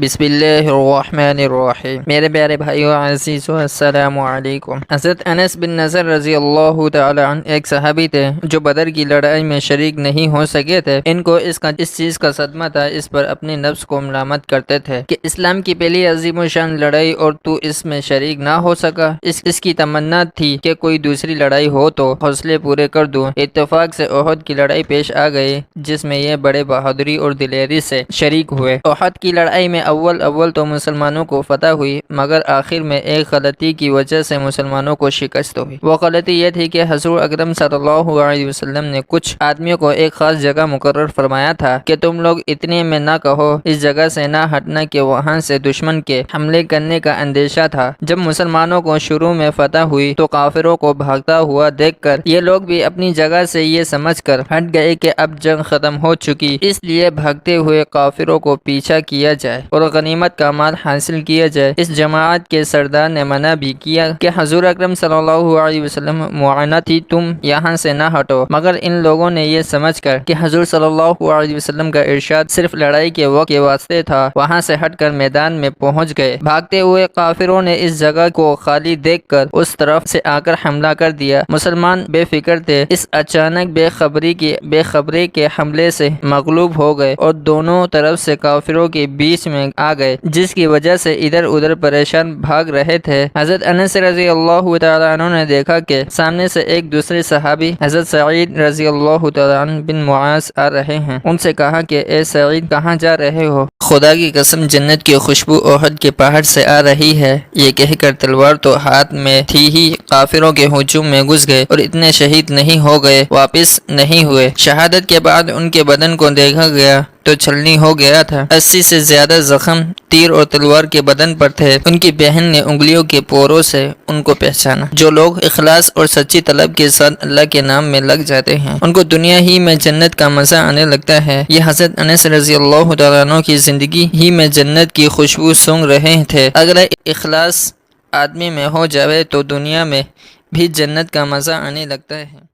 بسم اللہ الرحمن الرحیم۔ میرے پیارے بھائیو عزیزو، السلام علیکم۔ حضرت انس بن نضر رضی اللہ تعالی عنہ ایک صحابی تھے جو بدر کی لڑائی میں شریک نہیں ہو سکے تھے۔ ان کو اس چیز کا صدمہ تھا، اس پر اپنے نفس کو ملامت کرتے تھے کہ اسلام کی پہلی عظیم و شان لڑائی اور تو اس میں شریک نہ ہو سکا۔ اس کی تمنا تھی کہ کوئی دوسری لڑائی ہو تو حوصلے پورے کر دوں۔ اتفاق سے احد کی لڑائی پیش آ گئی جس میں یہ بڑے بہادری اور دلیری سے شریک ہوئے۔ احد کی لڑائی میں اول تو مسلمانوں کو فتح ہوئی، مگر آخر میں ایک غلطی کی وجہ سے مسلمانوں کو شکست ہوئی۔ وہ غلطی یہ تھی کہ حضور اکرم صلی اللہ علیہ وسلم نے کچھ آدمیوں کو ایک خاص جگہ مقرر فرمایا تھا کہ تم لوگ اتنے میں نہ کہو، اس جگہ سے نہ ہٹنا کہ وہاں سے دشمن کے حملے کرنے کا اندیشہ تھا۔ جب مسلمانوں کو شروع میں فتح ہوئی تو کافروں کو بھاگتا ہوا دیکھ کر یہ لوگ بھی اپنی جگہ سے یہ سمجھ کر ہٹ گئے کہ اب جنگ ختم ہو چکی، اس لیے بھاگتے ہوئے کافروں کو پیچھا کیا جائے اور غنیمت کا مال حاصل کیا جائے۔ اس جماعت کے سردار نے منع بھی کیا کہ حضور اکرم صلی اللہ علیہ وسلم معاہدہ تھی تم یہاں سے نہ ہٹو، مگر ان لوگوں نے یہ سمجھ کر کہ حضور صلی اللہ علیہ وسلم کا ارشاد صرف لڑائی کے وقت کے واسطے تھا، وہاں سے ہٹ کر میدان میں پہنچ گئے۔ بھاگتے ہوئے کافروں نے اس جگہ کو خالی دیکھ کر اس طرف سے آ کر حملہ کر دیا۔ مسلمان بے فکر تھے، اس اچانک بے خبری کے حملے سے مغلوب ہو گئے اور دونوں طرف سے کافروں کے بیچ میں آ گئے، جس کی وجہ سے ادھر ادھر پریشان بھاگ رہے تھے۔ حضرت انس رضی اللہ تعالی عنہ نے دیکھا کہ سامنے سے ایک دوسرے صحابی حضرت سعید رضی اللہ تعالی عنہ بن معاذ آ رہے ہیں۔ ان سے کہا کہ اے سعید، کہاں جا رہے ہو؟ خدا کی قسم جنت کی خوشبو احد کے پہاڑ سے آ رہی ہے، یہ کہہ کر تلوار تو ہاتھ میں تھی ہی کافروں کے ہجوم میں گھس گئے اور اتنے شہید نہیں ہو گئے، واپس نہیں ہوئے۔ شہادت کے بعد ان کے بدن کو دیکھا گیا تو چھلنی ہو گیا تھا۔ 80 سے زیادہ زخم تیر اور تلوار کے بدن پر تھے۔ ان کی بہن نے انگلیوں کے پوروں سے ان کو پہچانا۔ جو لوگ اخلاص اور سچی طلب کے ساتھ اللہ کے نام میں لگ جاتے ہیں، ان کو دنیا ہی میں جنت کا مزہ آنے لگتا ہے۔ یہ حضرت انس رضی اللہ تعالیٰ عنہ کی زندگی ہی میں جنت کی خوشبو سونگ رہے تھے۔ اگر اخلاص آدمی میں ہو جائے تو دنیا میں بھی جنت کا مزہ آنے لگتا ہے۔